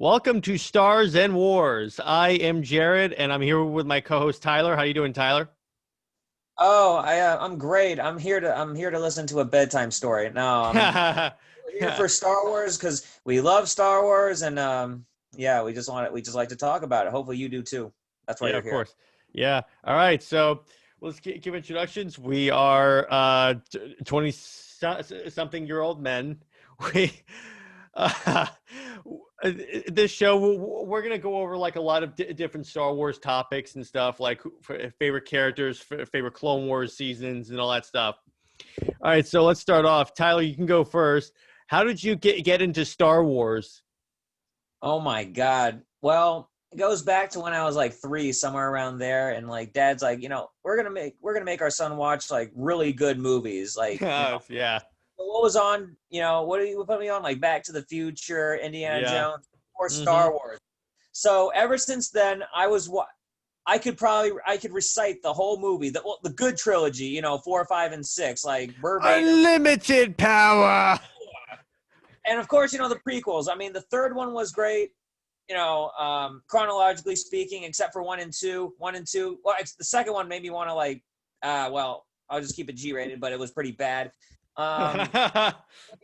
Welcome to Stars and Wars. I am Jared, and I'm here with my co-host Tyler. How you doing, Tyler? I'm great. I'm here to listen to a bedtime story. No, I'm Yeah, here for Star Wars because we love Star Wars, and yeah, we just like to talk about it. Hopefully, you do too. That's why you're of here. course. Yeah. All right. So let's give introductions. We are 20 something year old men. We uh, this show we're gonna go over like a lot of different Star Wars topics and stuff, like favorite characters, favorite Clone Wars seasons, and all that stuff. All right, so let's start off. Tyler, you can go first. How did you get into Star Wars? Oh my God. Well, it goes back to when I was like three, somewhere around there, and like Dad's like, we're gonna make our son watch like really good movies, like Yeah, what was on, what do you put me on, like Back to the Future, Indiana yeah. Jones, or Mm-hmm. Star Wars. So ever since then, I could recite the whole movie, the good trilogy, 4, 5, and 6, like verbatim. Unlimited power. And of course, the prequels. I mean, the third one was great, chronologically speaking, except for 1 and 2. 1 and 2. Well, the second one made me want to well, I'll just keep it G-rated, but it was pretty bad. Um,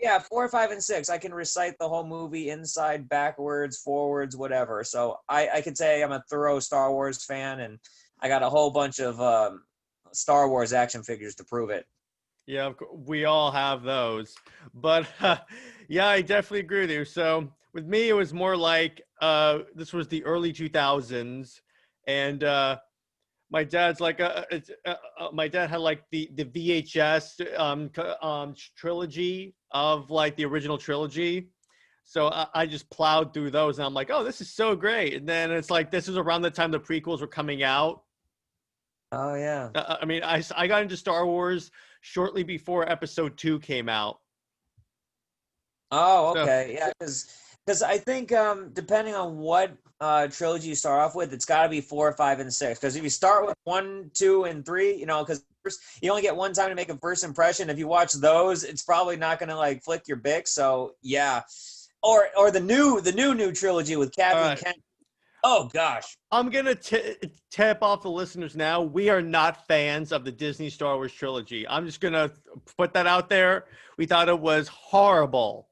yeah, 4, 5, and 6. I can recite the whole movie inside, backwards, forwards, whatever. So I could say I'm a thorough Star Wars fan, and I got a whole bunch of Star Wars action figures to prove it. Yeah, we all have those. But yeah, I definitely agree with you. So with me, it was more like this was the early 2000s, and my dad's like my dad had like the VHS trilogy of like the original trilogy. So I just plowed through those, and I'm like, oh, this is so great. And then it's like this was around the time the prequels were coming out. Oh yeah. I mean, I got into Star Wars shortly before Episode 2 came out. Oh, So okay. Yeah, because I think depending on what trilogy you start off with, it's got to be 4, 5, and 6. Because if you start with 1, 2, and 3, because you only get one time to make a first impression. If you watch those, it's probably not going to like flick your bick. So yeah, or the new trilogy with all Kathleen right. Kennedy. Oh gosh. I'm gonna tip off the listeners now. We are not fans of the Disney Star Wars trilogy. I'm just gonna put that out there. We thought it was horrible.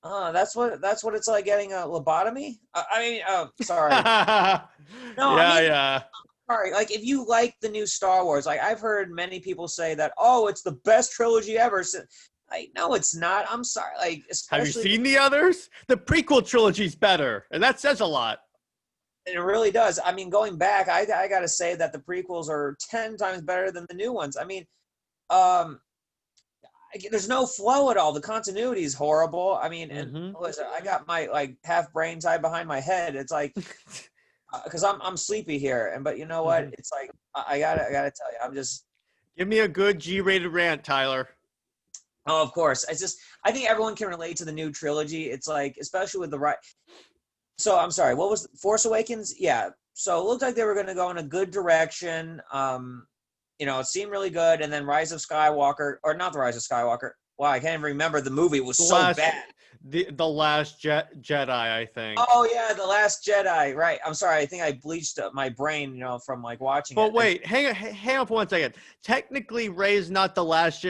That's what it's like getting a lobotomy. I mean, sorry. Yeah, No, I mean, yeah. sorry. Like, if you like the new Star Wars, like I've heard many people say that, oh, it's the best trilogy ever. So, like, no, it's not. I'm sorry. Like, Have you especially, seen the others? The prequel trilogy's better, and that says a lot. it really does. I mean, going back, I gotta say that the prequels are 10 times better than the new ones. I mean, um, there's no flow at all. The continuity is horrible. I mean, and Hmm. listen, I got my like half brain tied behind my head. It's like because I'm sleepy here, and but you know what? Hmm. It's like I gotta tell you, I'm just. Give me a good G-rated rant, Tyler. Oh, of course. I think everyone can relate to the new trilogy. It's like, especially with the right. So I'm sorry. What was Force Awakens? Yeah. So it looked like they were going to go in a good direction. It seemed really good, and then Rise of Skywalker, or not the Rise of Skywalker. Wow, I can't even remember the movie. It was The so last, bad. the last Jedi, I think. Oh yeah, The Last Jedi. Right. I'm sorry. I think I bleached up my brain, from like watching But it. wait, hang on for 1 second. Technically, Rey's not the last.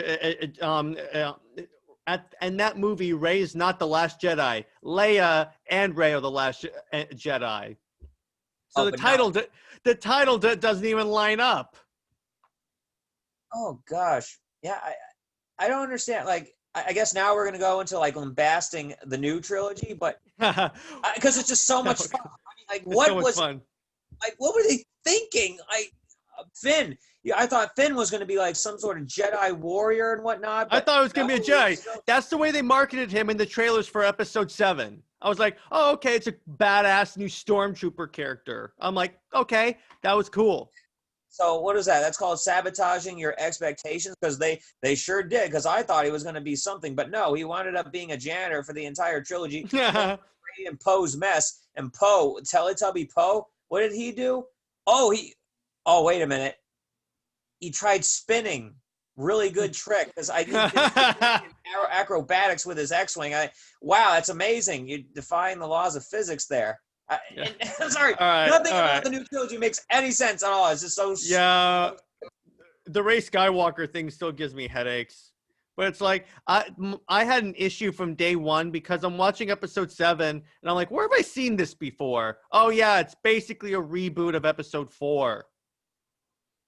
In that movie, Rey's not the last Jedi. Leia and Rey are the last Jedi. So Oh, the but now. title doesn't even line up. Oh gosh. Yeah. I don't understand. Like, I guess now we're gonna go into like lambasting the new trilogy, but No, because it's just so much fun. I mean, like, it's so much fun. what were they thinking? Like, Finn. Yeah, I thought Finn was gonna be like some sort of Jedi warrior and whatnot, I but thought it was no, gonna be a he was Jedi. so. That's the way they marketed him in the trailers for Episode 7. I was like, oh, okay, it's a badass new stormtrooper character. I'm like, okay, that was cool. So what is that? That's called sabotaging your expectations, because they sure did. Because I thought he was going to be something, but no, he wound up being a janitor for the entire trilogy. Rey and Poe's mess. And Poe, Teletubby Poe, what did he do? Oh, he. Oh, wait a minute. He tried spinning really good trick because I did acrobatics with his X-wing. Wow, that's amazing. You're defying the laws of physics there. Yeah. I'm sorry, All right. nothing All about right. the new trilogy makes any sense at all. It's just so. Yeah. The Rey Skywalker thing still gives me headaches. But it's like I had an issue from day one because I'm watching episode 7 and I'm like, where have I seen this before? Oh yeah, it's basically a reboot of episode 4.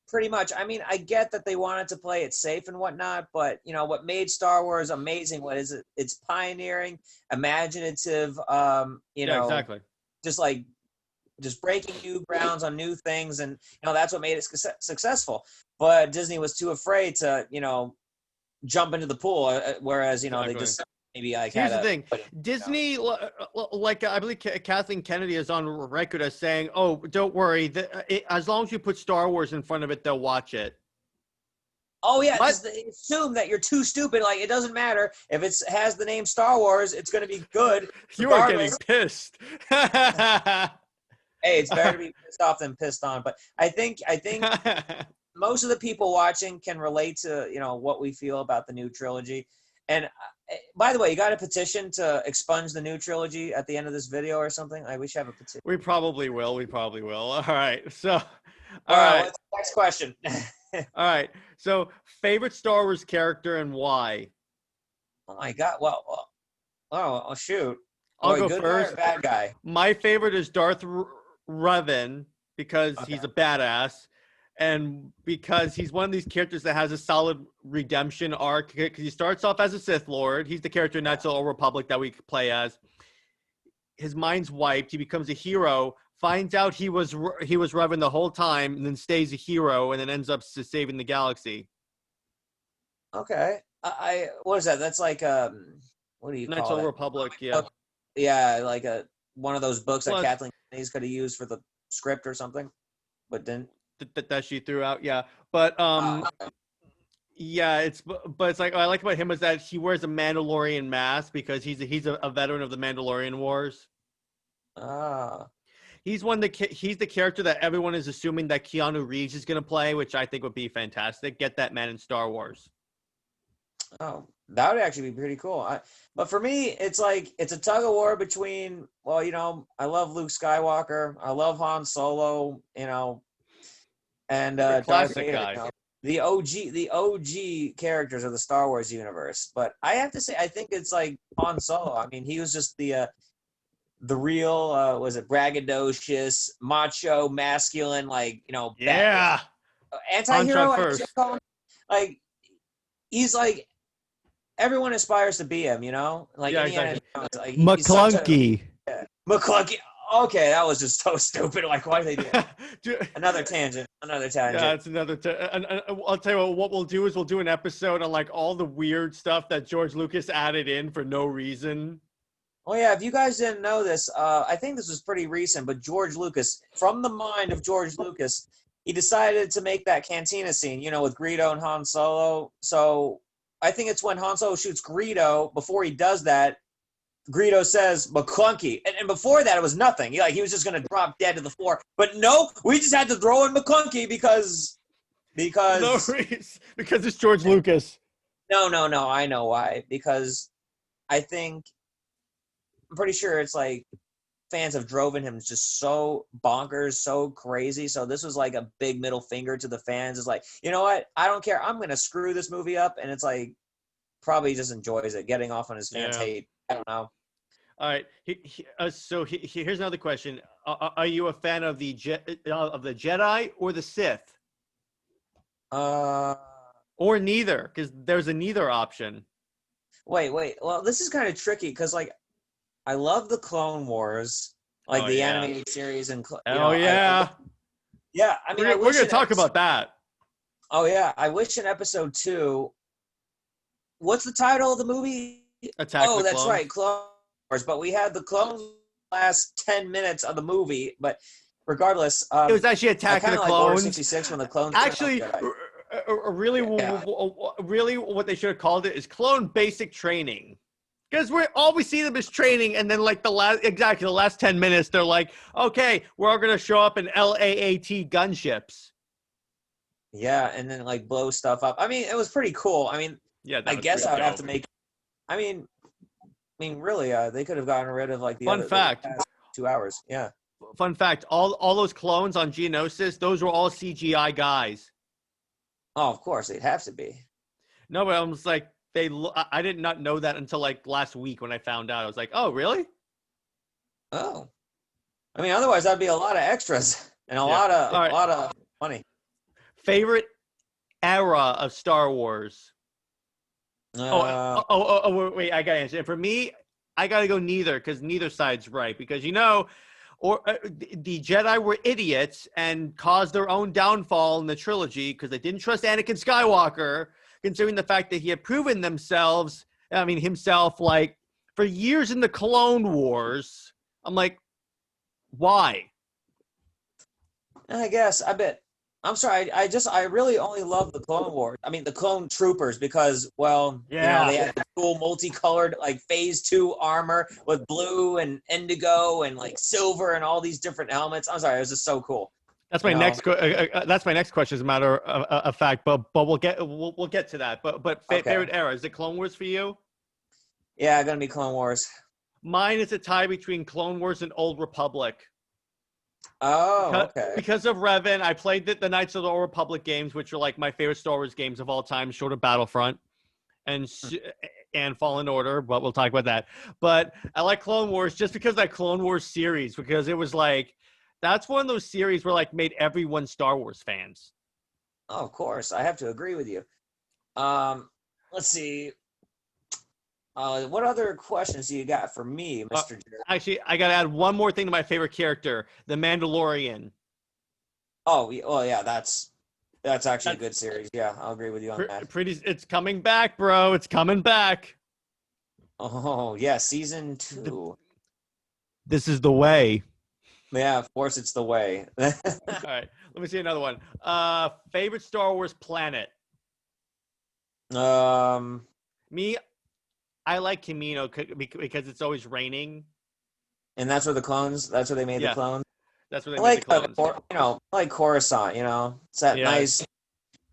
Pretty much. I mean, I get that they wanted to play it safe and whatnot, but what made Star Wars amazing? What is it? It's pioneering, imaginative. Yeah, exactly. Just like just breaking new grounds on new things, and that's what made it successful. But Disney was too afraid to jump into the pool, whereas Exactly. they just maybe like Here's had the thing. Disney, like I believe Kathleen Kennedy is on record as saying, "Oh, don't worry. As long as you put Star Wars in front of it, they'll watch it." Oh yeah, because they assume that you're too stupid. Like it doesn't matter if it has the name Star Wars, it's going to be good. You are getting pissed. Hey, it's better to be pissed off than pissed on. But I think most of the people watching can relate to what we feel about the new trilogy. And by the way, you got a petition to expunge the new trilogy at the end of this video or something? We should have a petition. We probably will. All right. So, all right. right. What's the next question? All right. So, favorite Star Wars character and why? Oh my God. Well oh shoot. I'll go good first. Guy or bad guy? My favorite is Darth Revan because he's a badass. And because he's one of these characters that has a solid redemption arc, because he starts off as a Sith Lord. He's the character in Knights of the Old Republic that we play as. His mind's wiped. He becomes a hero, finds out he was Revan the whole time, and then stays a hero, and then ends up saving the galaxy. Okay. What is that? That's like what do you Knights call of the it? Republic, yeah. Yeah, like one of those books that Kathleen Kennedy's could have used for the script or something, but didn't. That she threw out, yeah. But yeah, it's like what I like about him is that he wears a Mandalorian mask because he's a veteran of the Mandalorian Wars. He's the character that everyone is assuming that Keanu Reeves is going to play, which I think would be fantastic. Get that man in Star Wars. Oh, that would actually be pretty cool. But for me, it's like it's a tug of war between. Well, I love Luke Skywalker. I love Han Solo. And Darth Vader, guy. The OG characters of the Star Wars universe. But I have to say, I think it's like Han Solo. I mean, he was just the real was it braggadocious, macho, masculine, yeah, anti-hero. Like he's like everyone aspires to be him. Like yeah, exactly. McClunky. McClunky. Okay, that was just so stupid. Like, why did they do it? Another tangent. Yeah, it's another. I'll tell you what we'll do is we'll do an episode on like all the weird stuff that George Lucas added in for no reason. Well, yeah, if you guys didn't know this, I think this was pretty recent, but George Lucas, from the mind of George Lucas, he decided to make that cantina scene, with Greedo and Han Solo. So I think it's when Han Solo shoots Greedo. Before he does that, Greedo says McClunky, and before that it was nothing. He was just gonna drop dead to the floor, but no, we just had to throw in McClunky because no reason. Because it's George Lucas. No, I know why. Because I'm pretty sure it's like fans have driven him just so bonkers, so crazy. So this was like a big middle finger to the fans. It's like, you know what? I don't care. I'm gonna screw this movie up, and it's like probably just enjoys it, getting off on his fans' hate. I don't know. All right. So here's another question: Are you a fan of the Jedi or the Sith? Or neither, because there's a neither option. Wait. Well, this is kind of tricky because I love the Clone Wars, animated series, and yeah. I mean, we're gonna talk about that. Oh yeah, I wish in episode 2. What's the title of the movie? Attack the that's Clones. right, Clone Wars. But we had the clones last 10 minutes of the movie. But regardless, it was actually Attack of the Clones. Order 66 when the clones. Actually, really, what they should have called it is Clone Basic Training. Because all we see them is training, and then the last 10 minutes, they're like, okay, we're all gonna show up in LAAT gunships. Yeah, and then like blow stuff up. I mean, it was pretty cool. I mean, Yeah, that I was guess pretty I would have dope. to make. I mean, really, they could have gotten rid of like Fun the fact. past 2 hours. Yeah. Fun fact. All those clones on Geonosis, those were all CGI guys. Oh, of course, they'd have to be. No, but I was like, I did not know that until like last week when I found out. I was like, oh, really? Oh, I mean, otherwise that'd be a lot of extras and Yeah. All a right. lot of money. Favorite era of Star Wars? Uh, Wait, I gotta answer. And for me, I gotta go neither because neither side's right. Because the Jedi were idiots and caused their own downfall in the trilogy because they didn't trust Anakin Skywalker, considering the fact that he had proven himself, like for years in the Clone Wars. I'm like, why? I guess I bet. I'm sorry. I really only love the Clone Wars. I mean, the Clone Troopers because, well, Yeah. they had the cool multicolored like Phase 2 armor with blue and indigo and like silver and all these different helmets. I'm sorry, it was just so cool. That's You my know. that's my next question. As a matter of fact, but we'll get to that. But Okay. favorite era, is it Clone Wars for you? Yeah, gonna be Clone Wars. Mine is a tie between Clone Wars and Old Republic. Oh, okay. Because of Revan, I played the Knights of the Old Republic games, which are like my favorite Star Wars games of all time, short of Battlefront and Fallen Order, but we'll talk about that. But I like Clone Wars just because of that Clone Wars series, because it was like, that's one of those series where like made everyone Star Wars fans. Oh, of course, I have to agree with you. Let's see. What other questions do you got for me, Mr. Jared? Actually, I got to add one more thing to my favorite character, the Mandalorian. Oh, well, yeah, that's actually a good series. Yeah, I'll agree with you on that. It's coming back, bro. It's coming back. Oh, yeah, season 2. This is the way. Yeah, of course, it's the way. All right, let me see another one. Favorite Star Wars planet? Me, I like Camino because it's always raining. And that's where they made the clones. That's where they I made like, the clones. I like Coruscant, it's that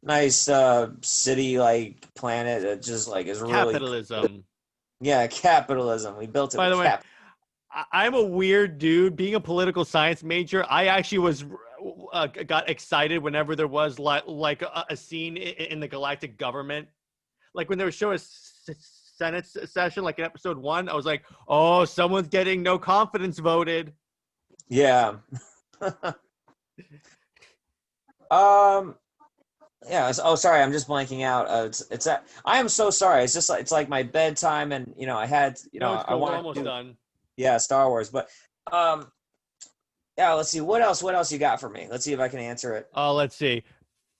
nice city like planet that just like is really capitalism. Yeah, capitalism. We built it. By the way, I'm a weird dude. Being a political science major, I actually got excited whenever there was like a scene in the galactic government, like when they would show a Senate session, like in episode 1. I was like, oh, someone's getting no confidence voted. Yeah. Yeah. Oh, sorry. I'm just blanking out. I am so sorry. It's just it's like my bedtime, and I had No, it's cool. I We're wanted almost to, done. yeah, Star Wars, but yeah. Let's see what else you got for me. Let's see if I can answer it. Let's see.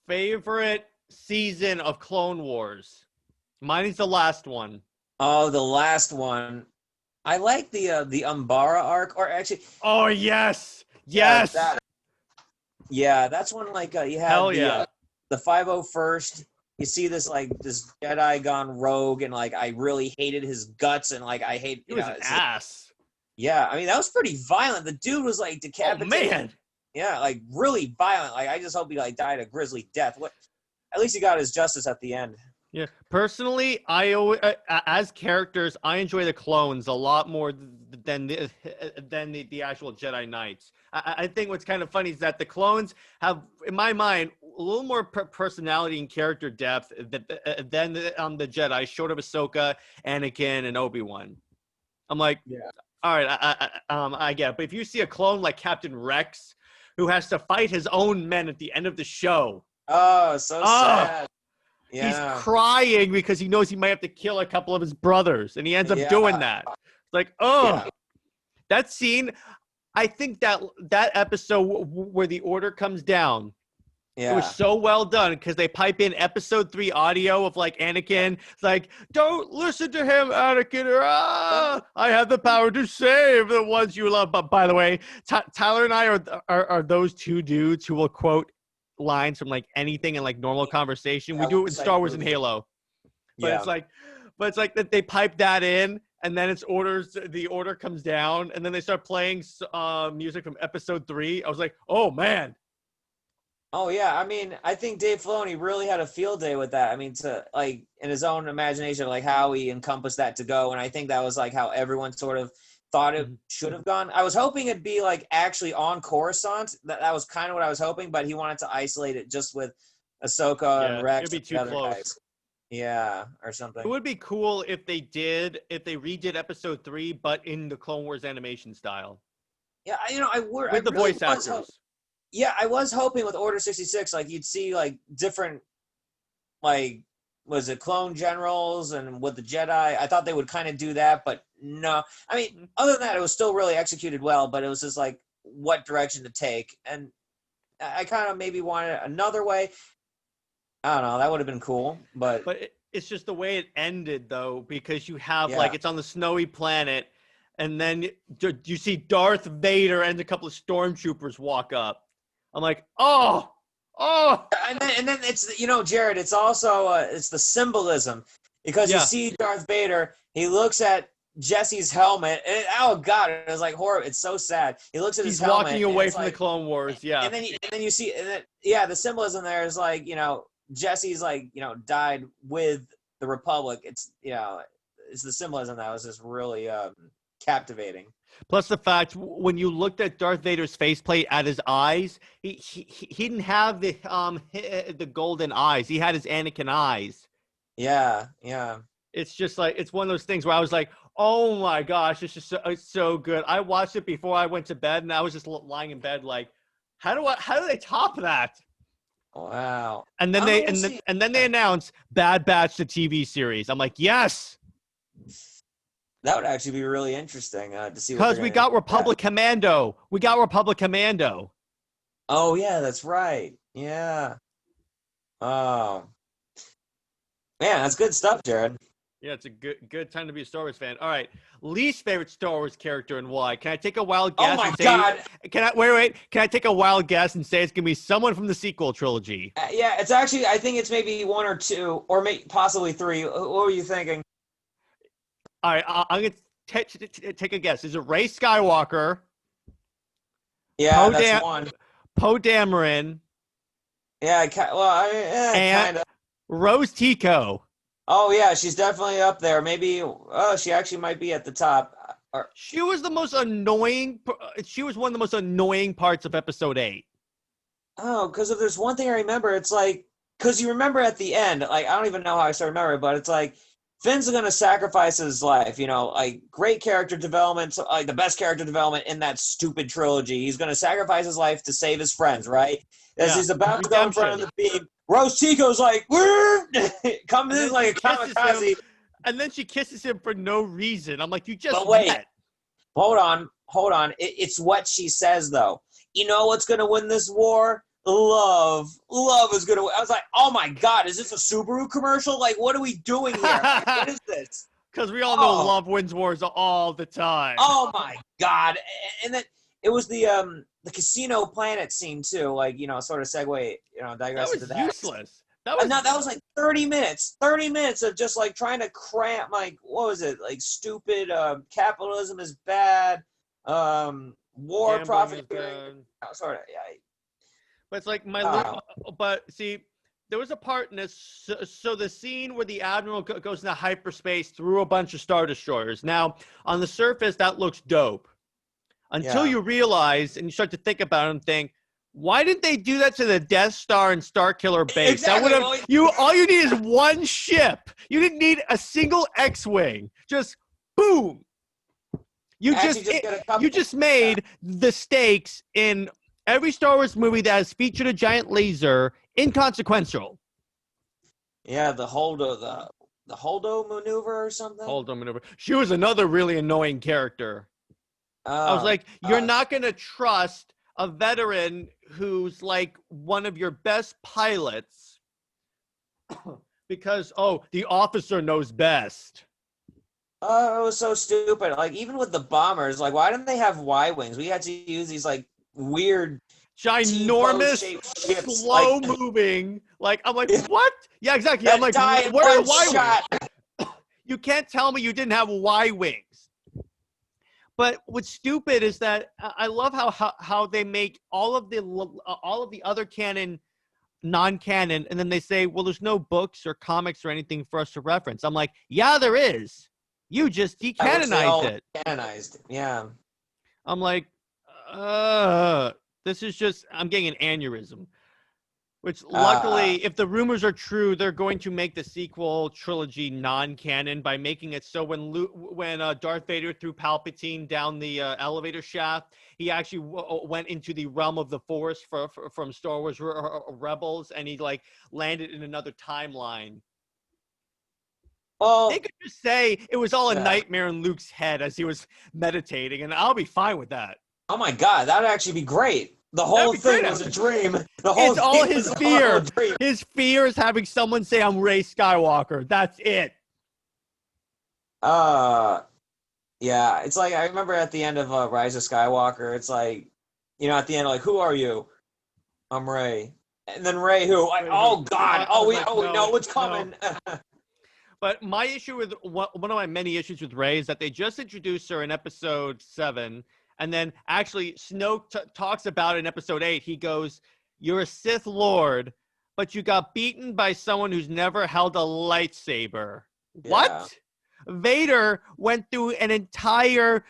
Favorite season of Clone Wars? Mine is the last one. Oh, the last one. I like the Umbara arc, or actually. Oh yes, yes. Yeah, that's when like you have the 501st. You see this Jedi gone rogue, and like I really hated his guts, and like I hate. He was an ass. Yeah, I mean that was pretty violent. The dude was like decapitated. Oh man. Yeah, like really violent. Like I just hope he like died a grisly death. At least he got his justice at the end. Yeah, personally, as characters, I enjoy the clones a lot more than the actual Jedi Knights. I think what's kind of funny is that the clones have, in my mind, a little more personality and character depth than the Jedi, short of Ahsoka, Anakin, and Obi-Wan. I'm like, yeah, all right, I get it. But if you see a clone like Captain Rex, who has to fight his own men at the end of the show, oh, so sad. Yeah. He's crying because he knows he might have to kill a couple of his brothers, and he ends up doing that. Like, that scene, I think that episode where the order comes down, it was so well done because they pipe in episode 3 audio of like Anakin. It's like, don't listen to him, Anakin. I have the power to save the ones you love. But by the way, Tyler and I are those two dudes who will quote lines from like anything in like normal conversation. We do it in Star Wars and Halo, but it's like that they pipe that in, and then the order comes down, and then they start playing music from episode 3. I was like, oh man. Oh yeah, I mean, I think Dave Filoni really had a field day with that. I mean, to like in his own imagination, like how he encompassed that to go, and I think that was like how everyone sort of thought it Mhm. should have gone. I was hoping it'd be like actually on Coruscant. That was kind of what I was hoping, but he wanted to isolate it just with Ahsoka and Yeah, it'd Rex be and the too other close. guys. Yeah, or It something. would be cool if they redid episode 3, but in the Clone Wars animation style Yeah, I with the really voice was. actors. Yeah, I was hoping with Order 66, like you'd see like different like was it clone generals and with the Jedi. I thought they would kind of do that, but no. I mean, Mhm. other than that, it was still really executed well, but it was just like what direction to take. And I kind of maybe wanted another way. I don't know. That would have been cool, but But it's just the way it ended, though, because you have like yeah. it's on the snowy planet, and then you see Darth Vader and a couple of stormtroopers walk up. I'm like, oh, And then it's Jared. It's also it's the symbolism because you yeah. see Darth Vader. He looks at Jesse's helmet. And, oh God, it was like horrible. It's so sad. He looks at his He's walking helmet and away it's from the like, Clone Wars. Yeah, and then you see, and then, yeah, the symbolism there is like Jesse's like died with the Republic. It's the symbolism that was just really captivating. plus the fact when you looked at Darth Vader's faceplate at his eyes, he didn't have the golden eyes. He had his Anakin eyes. Yeah, yeah. It's just like it's one of those things where I was like, oh my gosh, it's so good. I watched it before I went to bed, and I was just lying in bed like, how do they top that? Wow. And then Oh, they we'll see. and then they announced Bad Batch the TV series. I'm like, yes, That would actually be really interesting to see what they're because we going to do got with that. Republic Commando. We got Republic Commando. Oh yeah, that's right. Yeah. Oh man, that's good stuff, Jared. Yeah, it's a good time to be a Star Wars fan. All right, least favorite Star Wars character and why? Can I take a wild Oh guess my and say? God. Can I wait? Can I take a wild guess and say it's gonna be someone from the sequel trilogy? Yeah, it's actually I think it's maybe one or two or possibly three. What were you thinking? All right, I'm gonna take a guess. Is it Ray Skywalker, Yeah, Poe that's Dam- one. Poe Dameron, Yeah, and kind of. Rose Tico? Oh yeah, she's definitely up there. Maybe she actually might be at the top. Or She was the most annoying. She was one of the most annoying parts of Episode 8. oh, because if there's one thing I remember, it's like because you remember at the end, like I don't even know how I still remember it, but it's like Finn's gonna sacrifice his life. Like great character development, like the best character development in that stupid trilogy. He's gonna sacrifice his life to save his friends, right? As Yeah, he's about to go in front of redemption. the beam, Rose Tico's like, comes And in then she like a kisses him, kamikaze. and then she kisses him for no reason. I'm like, you just But wait, met. hold on. It's what she says though. You know what's gonna win this war? Love. Love is gonna win. I was like, oh my God, is this a Subaru commercial? Like, what are we doing here? What is this? Because we all know Oh, love wins wars all the time. oh my God. And then it was the casino planet scene too, like, sort of segue, That digress into was that. useless. That And was no, that was like 30 minutes. 30 minutes of just like trying to cram like what was it? Like stupid capitalism is bad. War gambling is profiteering. bad. Sort of, yeah. But it's like Oh, but see, there was a part in this. So the scene where the admiral goes into hyperspace through a bunch of star destroyers. Now, on the surface, that looks dope. Until yeah. you realize and you start to think about it and think, why didn't they do that to the Death Star and Starkiller base? That would Exactly. have all you need is one ship. You didn't need a single X-wing. Just boom. Actually just get a couple. You just made the stakes in every Star Wars movie that has featured a giant laser inconsequential. Yeah, the Holdo maneuver or something. Hold on, maneuver. She was another really annoying character. I was Oh, like, you're not going to trust a veteran who's like one of your best pilots because, the officer knows best. oh, it was so stupid. Like even with the bombers, like why didn't they have Y wings? We had to use these like weird Ginormous, T-pose-shaped ships, slow like moving. Like, I'm like, what? Yeah, exactly. I'm that like, die in where are one Y shot. wings? You can't tell me you didn't have Y wings. But what's stupid is that I love how they make all of the other canon non-canon, and then they say, well, there's no books or comics or anything for us to reference. I'm like, yeah, there is. You just I wish they decanonized all it. canonized. Yeah. I'm like, uh, this is just, I'm getting an aneurysm. Which Uh, luckily, if the rumors are true, they're going to make the sequel trilogy non-canon by making it so when Darth Vader threw Palpatine down the elevator shaft, he actually went into the realm of the Force from Star Wars Rebels, and he like landed in another timeline. They well, could just say it was all a yeah. nightmare in Luke's head as he was meditating, and I'll be fine with that. Oh my God, that would actually be great. The That'd whole be great. thing was a dream. The whole It's all thing was his a horrible fear. dream. His fear is having someone say, I'm Rey Skywalker. That's it. Uh, yeah. It's like I remember at the end of Rise of Skywalker. It's like, at the end, like, who are you? I'm Ray. And then Ray, who? Like, Wait, who? oh God! I was like, We know no, what's no. coming. But my issue with one of my many issues with Rey is that they just introduced her in episode 7. And then actually Snoke talks about it in episode 8. He goes, you're a Sith Lord, but you got beaten by someone who's never held a lightsaber. Yeah. What? Vader went through an entire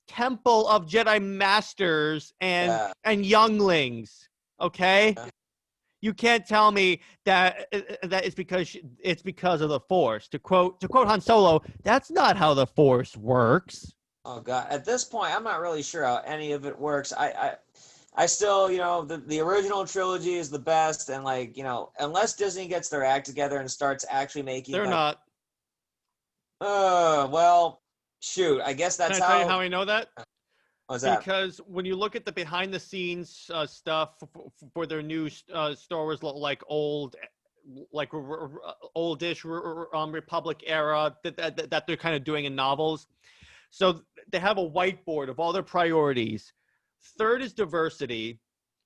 temple of Jedi masters and Yeah. younglings. Okay? Yeah. You can't tell me that it's because of the Force. To quote Han Solo, that's not how the Force works. Oh God! At this point, I'm not really sure how any of it works. I still, the original trilogy is the best, and like, unless Disney gets their act together and starts actually making They're like, not. well, shoot, I guess Can that's I tell you how. how I know that? What's that? Because when you look at the behind the scenes stuff for their new Star Wars, like oldish Republic era that they're kind of doing in novels. So they have a whiteboard of all their priorities. Third is diversity.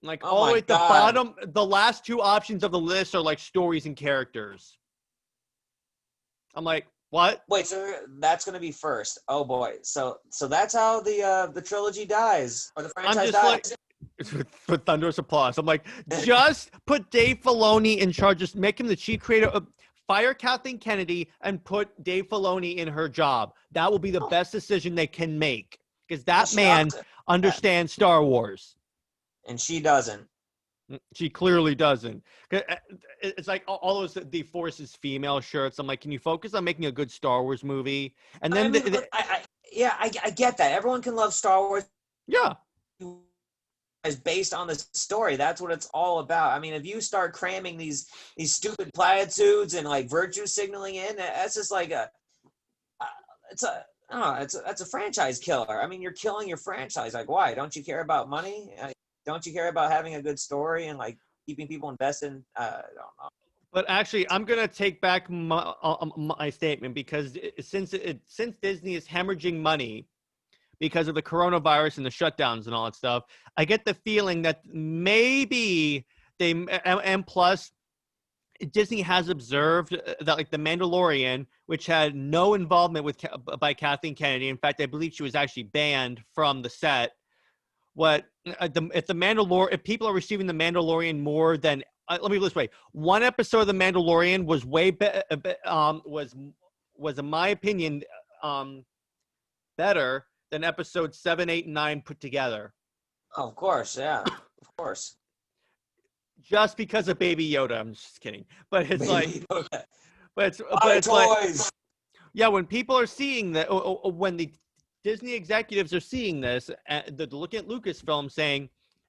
Like Oh all the my way at the God! bottom, the last 2 options of the list are like stories and characters. I'm like, what? Wait, so that's gonna be first? Oh boy! So that's how the trilogy dies, or the I'm franchise just like, dies. with thunderous applause. I'm like, just put Dave Filoni in charge. Just make him the chief creator. Fire Kathleen Kennedy and put Dave Filoni in her job. That will be the best decision they can make because that She ought man to- yeah. understands Star Wars. And she doesn't. She clearly doesn't. It's like all those the Force is female shirts. I'm like, can you focus on making a good Star Wars movie? And I then, mean, look, yeah, I get that. Everyone can love Star Wars yeah, is based on the story. That's what it's all about. I mean, if you start cramming these stupid platitudes and like virtue signaling in, that's just like it's a I don't know, that's a franchise killer. I mean, you're killing your franchise. Like, why? Don't you care about money? Don't you care about having a good story and like keeping people invested? I don't know. but actually, I'm gonna take back my statement because since Disney is hemorrhaging money because of the coronavirus and the shutdowns and all that stuff, I get the feeling that maybe they and plus Disney has observed that like the Mandalorian, which had no involvement with by Kathleen Kennedy. In fact, I believe she was actually banned from the set. If people are receiving the Mandalorian more than let me put it this way, one episode of the Mandalorian was was in my opinion better than episode 7, 8, and 9 put together. Oh, of course, yeah, of course. Just because of Baby Yoda, I'm just kidding. But it's Baby like, Yoda. but Buy it's like, toys. yeah, when people are seeing that, when the Disney executives are seeing this, they're looking at Lucasfilm saying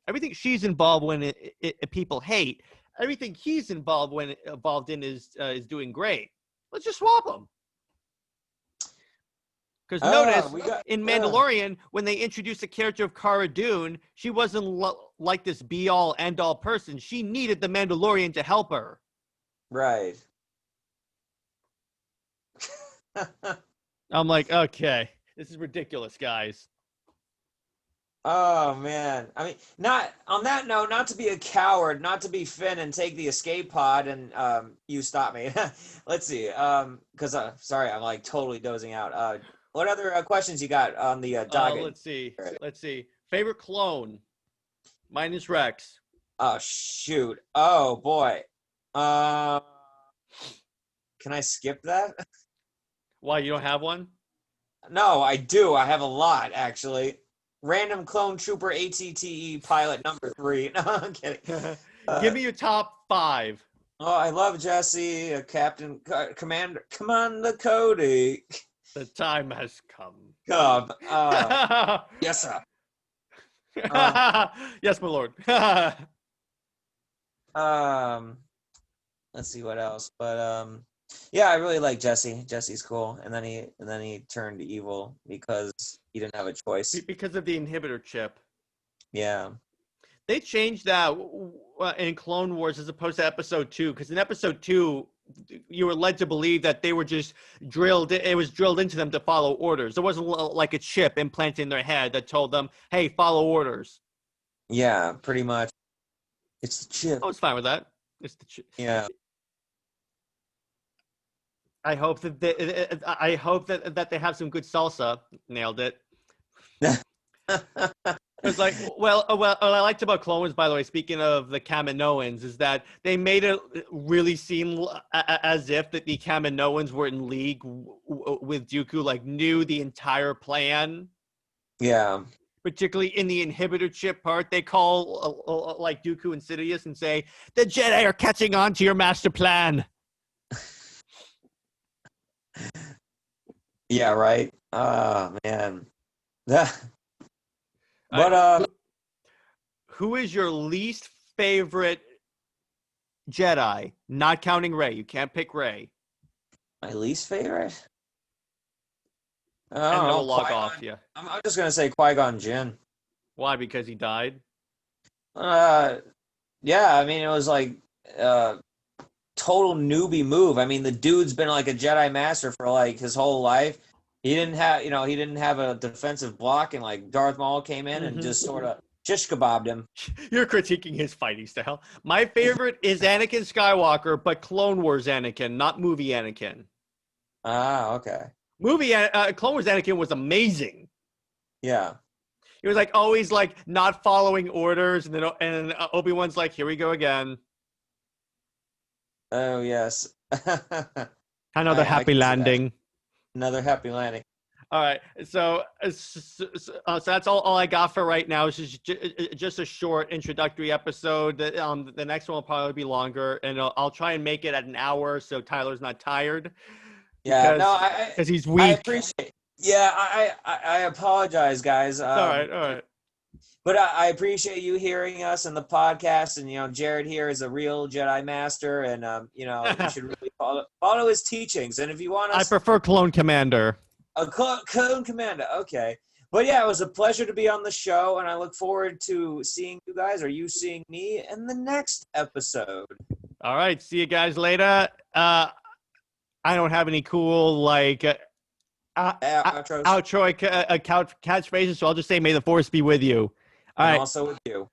everything she's involved in, people hate. Everything he's involved in is doing great. Let's just swap them. Because notice in Mandalorian, when they introduced the character of Cara Dune, she wasn't like this be-all, end-all person. She needed the Mandalorian to help her. Right. I'm like, okay, this is ridiculous, guys. Oh man. I mean, not on that note, not to be a coward, not to be Finn and take the escape pod and you stop me. Let's see. Cuz sorry, I'm like totally dozing out. What other questions you got on the docket? Let's see. Favorite clone. Mine is Rex. Oh shoot. Oh boy. Uh, can I skip that? Why, you don't have one? No, I do. I have a lot actually. Random Clone Trooper ATTE pilot number 3. No, I'm kidding. Give Uh, me your top 5. oh, I love Jesse, Commander Cody. The time has come. Come. Yes, sir. Uh, Yes, my lord. um, let's see what else. But yeah, I really like Jesse. Jesse's cool. And then he turned evil because he didn't have a choice. Because of the inhibitor chip. Yeah. They changed that in Clone Wars as opposed to episode 2, because in episode 2 you were led to believe that they were just drilled. It was drilled into them to follow orders. There wasn't like a chip implanted in their head that told them, "Hey, follow orders." Yeah, pretty much. It's the chip. I was fine with that. It's the chip. Yeah. I hope that they have some good salsa. Nailed it. It's like, well, what I liked about Clone Wars, by the way, speaking of the Kaminoans, is that they made it really seem as if that the Kaminoans were in league with Dooku, like knew the entire plan. Yeah. Particularly in the inhibitor chip part, they call like Dooku and Sidious and say, "The Jedi are catching on to your master plan." Yeah, right. Oh man. Right. But Who is your least favorite Jedi? Not counting Rey. You can't pick Rey. my least favorite? I And don't then know. we'll log Qui-Gon. off. Yeah. I'm just gonna say Qui-Gon Jinn. Why? Because he died? Uh, yeah. I mean, it was like total newbie move. I mean, the dude's been like a Jedi Master for like his whole life. He didn't have a defensive block, and like Darth Maul came in and just sort of shish kebabbed him. You're critiquing his fighting style. My favorite is Anakin Skywalker, but Clone Wars Anakin, not movie Anakin. Ah, okay. Movie Clone Wars Anakin was amazing. Yeah. He was like always like not following orders, and then Obi-Wan's like, "Here we go again." Oh yes. Another I happy can see that. landing. Another happy landing. All right, so that's all I got for right now. This is just a short introductory episode. The next one will probably be longer, and I'll try and make it at an hour so Tyler's not tired. Yeah. No, Because he's I weak. appreciate. Yeah, I apologize, guys. All right. But I appreciate you hearing us in the podcast, and Jared here is a real Jedi Master, and you should really follow his teachings. And if you want I us, prefer Clone Commander. a clone commander, okay. But yeah, it was a pleasure to be on the show, and I look forward to seeing you guys, or you seeing me in the next episode. All right, see you guys later. I don't have any cool Outros. outro catchphrases, so I'll just say, "May the Force be with you." All And right. also with you.